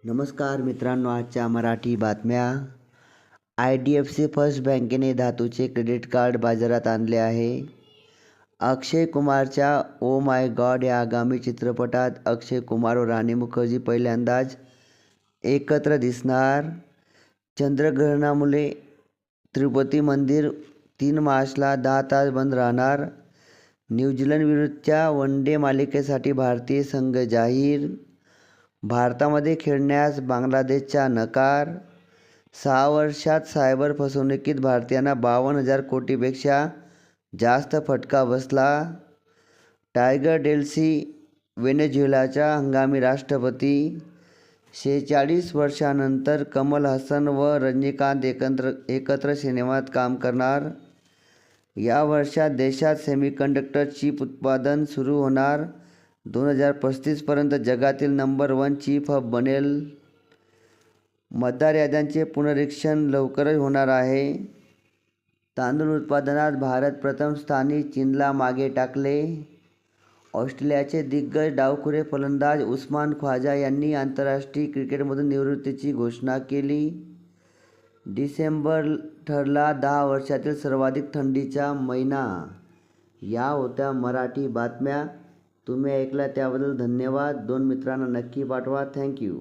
नमस्कार मित्रांनो, आजच्या मराठी बातम्या. IDFC फर्स्ट बँकेने धातूचे क्रेडिट कार्ड बाजारात आणले आहे. अक्षय कुमारच्या ओ माय गॉड या आगामी चित्रपटात अक्षय कुमार व राणी मुखर्जी पहिल्यांदाच एकत्र दिसणार. चंद्रग्रहणामुळे तिरुपती मंदिर 3 मार्चला 10 तास बंद राहणार. न्यूझीलंड विरुद्धच्या वनडे मालिकेसाठी भारतीय संघ जाहीर. भारतामध्ये खेळण्यास बांगलादेशचा नकार. 6 वर्षात सायबर फसवणुकीत भारतीयांना 52,000 कोटीपेक्षा जास्त फटका बसला. टायगर डेल्सी व्हेनेझुएलाचा हंगामी राष्ट्रपती. 46 वर्षांनंतर कमल हसन व रजनीकांत एकत्र सिनेमात काम करणार. या वर्षात देशात सेमीकंडक्टर चिप उत्पादन सुरू होणार. 2035 पर्यंत जगातील नंबर 1 चिप हब बनेल. मतदार याद्यांचे पुनरीक्षण लवकरच होणार आहे. तांदूळ उत्पादनात भारत प्रथम स्थानी, चीनला मागे टाकले. ऑस्ट्रेलियाचे दिग्गज डावखुरे फलंदाज उस्मान ख्वाजा यांनी आंतरराष्ट्रीय क्रिकेटमधून निवृत्तीची घोषणा केली. डिसेंबर ठरला 10 वर्षातील सर्वाधिक थंडीचा महिना. या होत्या मराठी बातम्या. तुम्ही ऐकला त्याबद्दल धन्यवाद. 2 मित्रांना नक्की पाठवा. थँक्यू.